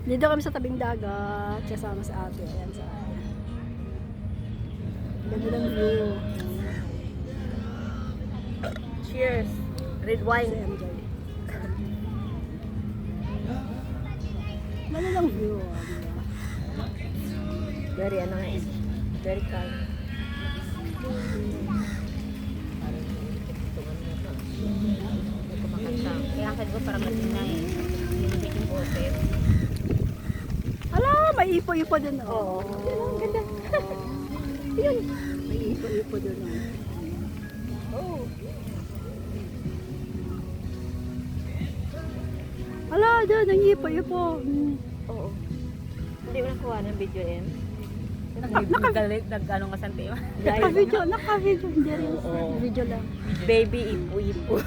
Dito kami sa tabing dagat, kasama sa ate. Ayan sa ganda ng view. Cheers. Red Si wine. MJ. Ganda ng view. Very nice. Very calm. Kumakanta. Kaya ang ko para matinay. Nilibig yung boses. Ala, may ipo-ipo din. Oo. Ang ganda. Yun. May ipo-ipo din. Oh. Ala, dyan, ang ipo-ipo. Oo. Hindi mo nakuha ng video yan. Nag-ano nga santi mo? Naka-video. Hindi rin. Oo. Video lang. Baby ipo-ipo.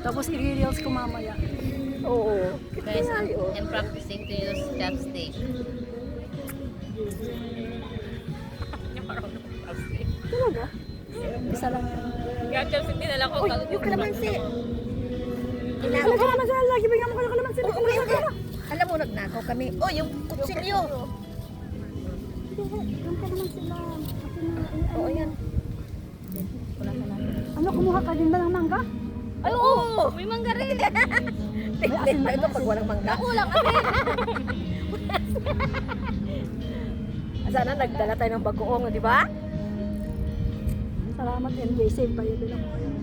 Tapos i-reels ko mamaya. Oo. Guys, Ay, oo. I'm practicing to use chopstick. Talaga? Isa lang yan. Kaya chopstick din alam ko. Uy, yung kalamansi. Talaga naman sa lagi. Bigyan mo ko ng kalamansi. Okay. Alam mo, nagnakaw kami. Oh, yung kutsilyo. Yung kalamansi lang. Oo, yan. Ano, kumuha ka din ba ng mangga? Ay, oo. May mangga rin. Tignan mo ito pag walang mangga. Kulang kasi. Sana nagdala tayo ng bagoong, di ba? Salamat MJ. Save pa yun. Bilang ko yun.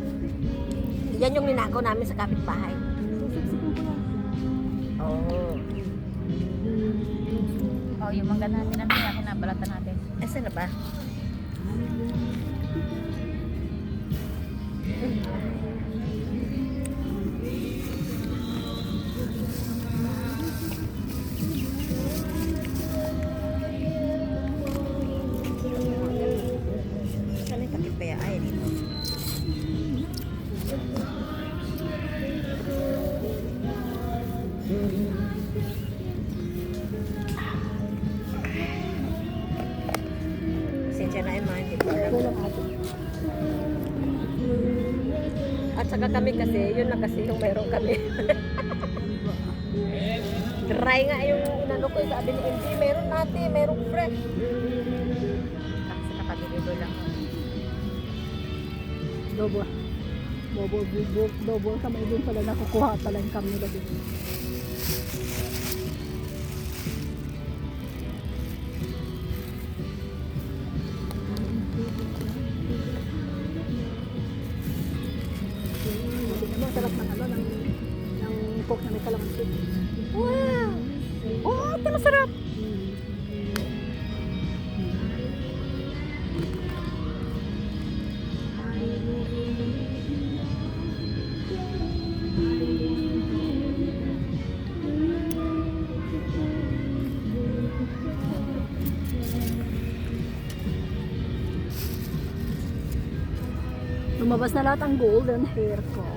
Yan yung ninakaw namin sa kapitbahay. Susiksikin ko yan. Oo. Oh, yung mangga natin na kinabalatan natin. Asan na ba? Saan yung takip kaya ay dito? Pasensya na Emma, hindi ko alam. Walang ate. At saka kami kasi, yun lang kasi yung meron kami. Dry nga yung inano ko, sabi ni MJ, meron natin, meron fresh. Kasi nakadeliver lang. Dobo. Dobo kamay din pala nakukuha pala yung kami nila dito. Sarap ng ano, ng coke na may kalamansi. Wow! Oh, ito masarap! Lumabas na lahat ang golden hair ko.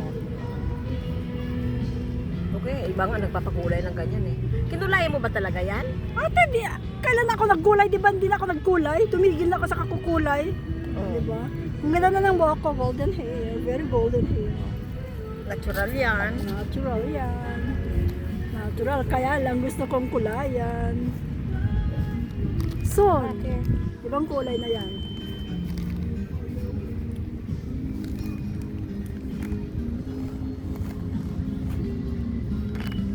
Okay, iba nga nagpapakulay ng ganyan eh. Kinulayan mo ba talaga yan? Ate, kailan ako nagkulay? Di ba hindi na ako nagkulay? Tumigil na ako sa kakukulay. Oo. Di ba? Ang ganda na ng buhok ko, golden hair. Very golden hair. Natural yan. Natural yan. Natural, kaya lang gusto kong kulayan. Soon, ibang kulay na yan.